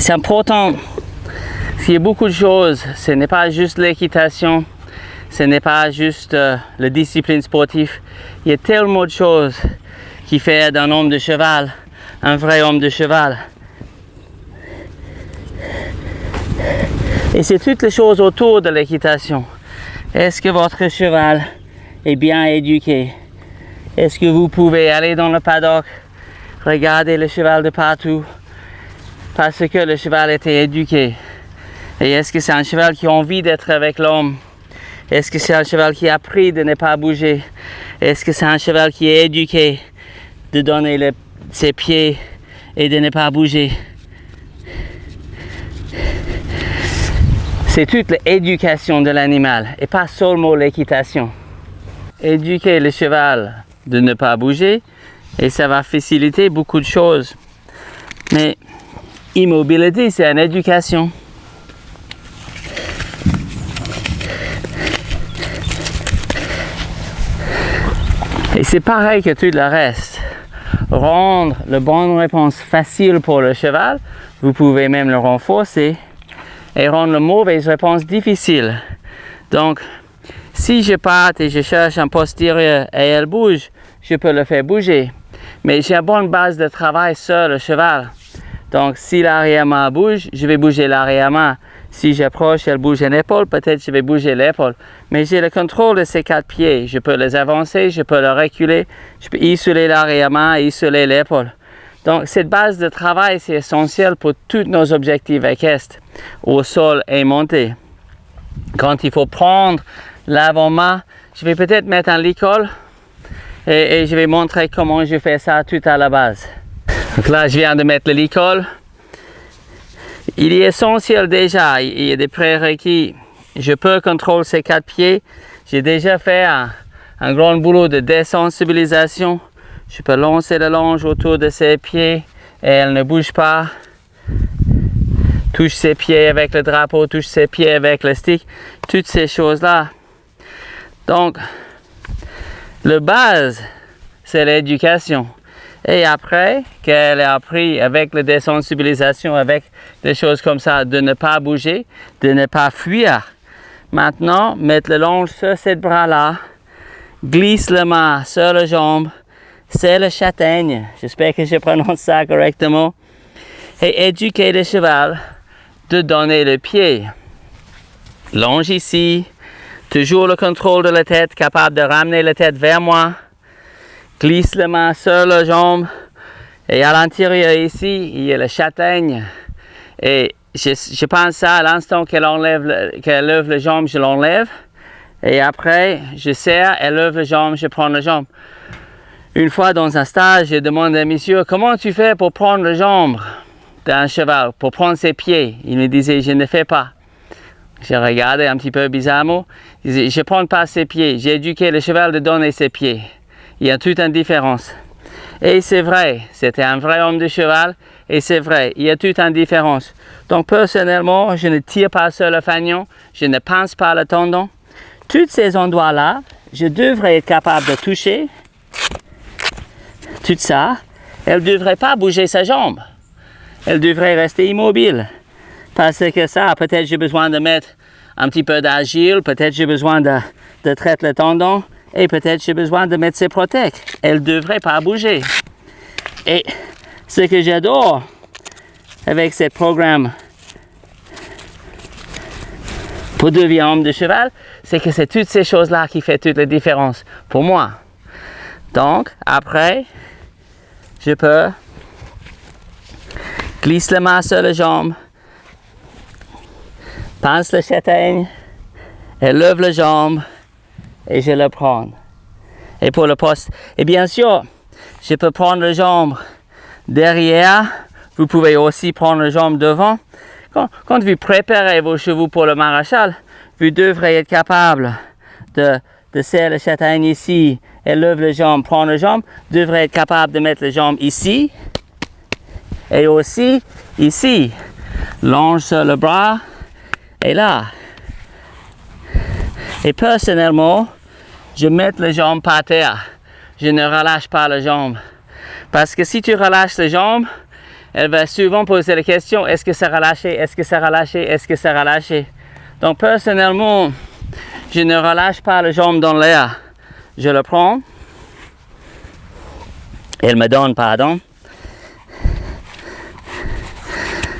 C'est important. Il y a beaucoup de choses. Ce n'est pas juste l'équitation. Ce n'est pas juste la discipline sportive. Il y a tellement de choses qui font d'un homme de cheval un vrai homme de cheval. Et c'est toutes les choses autour de l'équitation. Est-ce que votre cheval est bien éduqué? Est-ce que vous pouvez aller dans le paddock, regarder le cheval de partout parce que le cheval était éduqué? Et est-ce que c'est un cheval qui a envie d'être avec l'homme? Est-ce que c'est un cheval qui a appris de ne pas bouger? Est-ce que c'est un cheval qui est éduqué de donner ses pieds et de ne pas bouger? C'est toute l'éducation de l'animal et pas seulement l'équitation. Éduquer le cheval de ne pas bouger et ça va faciliter beaucoup de choses. Mais immobilité, c'est une éducation. Et c'est pareil que tout le reste. Rendre la bonne réponse facile pour le cheval, vous pouvez même le renforcer. Et rendre la mauvaise réponse difficile. Donc, si je pars et je cherche un postérieur et elle bouge, je peux le faire bouger. Mais j'ai une bonne base de travail sur le cheval. Donc, si l'arrière-main bouge, je vais bouger l'arrière-main. Si j'approche, elle bouge une épaule, peut-être je vais bouger l'épaule. Mais j'ai le contrôle de ces 4 pieds. Je peux les avancer, je peux les reculer, je peux isoler l'arrière-main, isoler l'épaule. Donc, cette base de travail, c'est essentiel pour tous nos objectifs équestres, au sol et monter. Quand il faut prendre l'avant-main, je vais peut-être mettre un licol et je vais montrer comment je fais ça tout à la base. Donc là, je viens de mettre le licol. Il est essentiel déjà, il y a des prérequis. Je peux contrôler ces 4 pieds. J'ai déjà fait un grand boulot de désensibilisation. Je peux lancer la longe autour de ses pieds et elle ne bouge pas. Touche ses pieds avec le drapeau, touche ses pieds avec le stick. Toutes ces choses-là. Donc, la base, c'est l'éducation. Et après, qu'elle a appris avec la désensibilisation, avec des choses comme ça, de ne pas bouger, de ne pas fuir. Maintenant, mettre le longe sur ce bras-là, glisse la main sur la jambe. C'est le châtaigne, j'espère que je prononce ça correctement, et éduquer le cheval de donner le pied. Longe ici, toujours le contrôle de la tête, capable de ramener la tête vers moi, glisse la main sur la jambe, et à l'intérieur ici, il y a le châtaigne, et je pense ça à l'instant qu'elle lève la jambe, je l'enlève, et après, je serre, elle lève la jambe, je prends la jambe. Une fois dans un stage, j'ai demandé à monsieur, comment tu fais pour prendre la jambe d'un cheval, pour prendre ses pieds? Il me disait, je ne fais pas. J'ai regardé un petit peu bizarrement. Il disait, je ne prends pas ses pieds. J'ai éduqué le cheval de donner ses pieds. Il y a toute une différence. Et c'est vrai, c'était un vrai homme de cheval. Et c'est vrai, il y a toute une différence. Donc personnellement, je ne tire pas sur le fanion. Je ne pince pas le tendon. Tous ces endroits-là, je devrais être capable de toucher. Tout ça, elle ne devrait pas bouger sa jambe. Elle devrait rester immobile. Parce que ça, peut-être j'ai besoin de mettre un petit peu d'agile, peut-être j'ai besoin de traiter le tendon, et peut-être j'ai besoin de mettre ses protèques. Elle ne devrait pas bouger. Et ce que j'adore avec ce programme pour devenir homme de cheval, c'est que c'est toutes ces choses-là qui font toute la différence pour moi. Donc, après, je peux glisser la main sur la jambe, pince le châtaigne, lève la jambe et je le prends. Et pour le poste, et bien sûr, je peux prendre la jambe derrière. Vous pouvez aussi prendre la jambe devant. Quand vous préparez vos chevaux pour le maréchal, vous devrez être capable de serrer le châtaigne ici, elle lève la jambe, prend la jambe, devrait être capable de mettre la jambe ici et aussi ici. Longe sur le bras et là. Et personnellement, je mets la jambe par terre. Je ne relâche pas la jambe. Parce que si tu relâches la jambe, elle va souvent poser la question, est-ce que ça va lâcher, est-ce que ça va lâcher, est-ce que ça va lâcher. Donc personnellement, je ne relâche pas la jambe dans l'air. Je le prends. Elle me donne, pardon.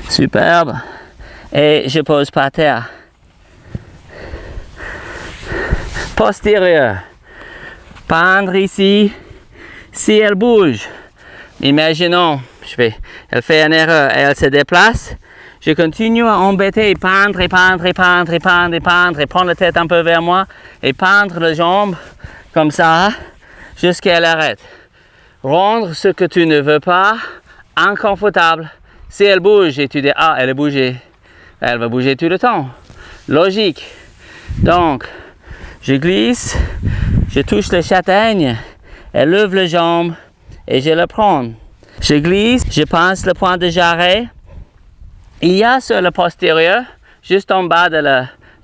Superbe. Et je pose par terre. Postérieur. Pendre ici. Si elle bouge, imaginons, elle fait une erreur et elle se déplace. Je continue à embêter, pendre et pendre et pendre et pendre et pendre et prendre la tête un peu vers moi et pendre la jambe comme ça jusqu'à qu'elle arrête. Rendre ce que tu ne veux pas inconfortable. Si elle bouge et tu dis, ah, elle a bougé, elle va bouger tout le temps. Logique. Donc, je glisse, je touche la châtaigne, elle lève la jambe et je la prends. Je glisse, je passe le point de jarret. Il y a sur le postérieur, juste en bas de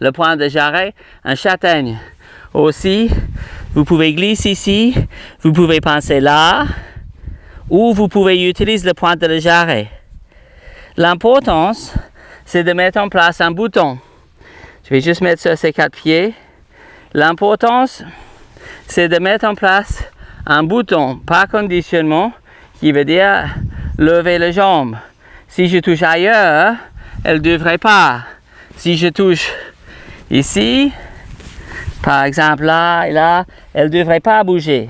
le point de jarret, un châtaigne. Aussi, vous pouvez glisser ici, vous pouvez passer là, ou vous pouvez utiliser le point de le jarret. L'importance, c'est de mettre en place un bouton. Je vais juste mettre sur ces 4 pieds. L'importance, c'est de mettre en place un bouton par conditionnement qui veut dire lever les jambes. Si je touche ailleurs, elle ne devrait pas. Si je touche ici, par exemple là et là, elle ne devrait pas bouger.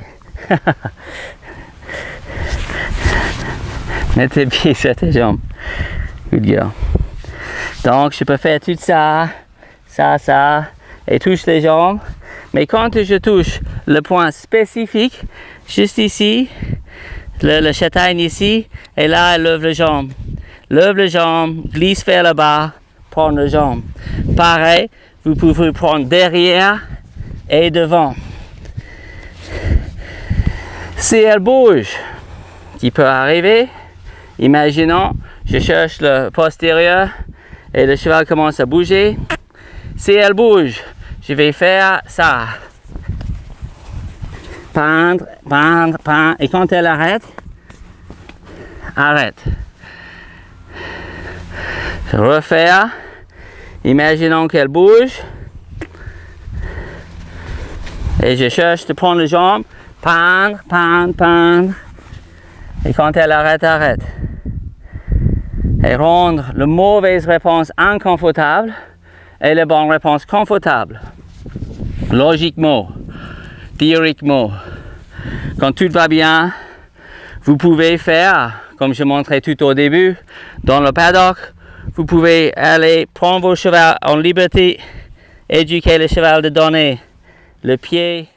Mets tes pieds sur tes jambes. Good girl. Donc je peux faire tout ça, ça, et touche les jambes. Mais quand je touche le point spécifique, juste ici, le châtaigne ici, et là elle lève les jambes. Lève les jambes, glisse vers le bas, prendre les jambes. Pareil, vous pouvez prendre derrière et devant. Si elle bouge, qui peut arriver, imaginons, je cherche le postérieur et le cheval commence à bouger. Si elle bouge, je vais faire ça. Pendre, pendre, pendre. Et quand elle arrête, arrête. Refaire. Imaginons qu'elle bouge. Et je cherche de prendre les jambes. Pendre, pendre, pendre. Et quand elle arrête, arrête. Et rendre la mauvaise réponse inconfortable et la bonne réponse confortable. Logiquement, théoriquement. Quand tout va bien, vous pouvez faire, comme je montrais tout au début, dans le paddock, vous pouvez aller prendre vos chevaux en liberté, éduquer le cheval de donner le pied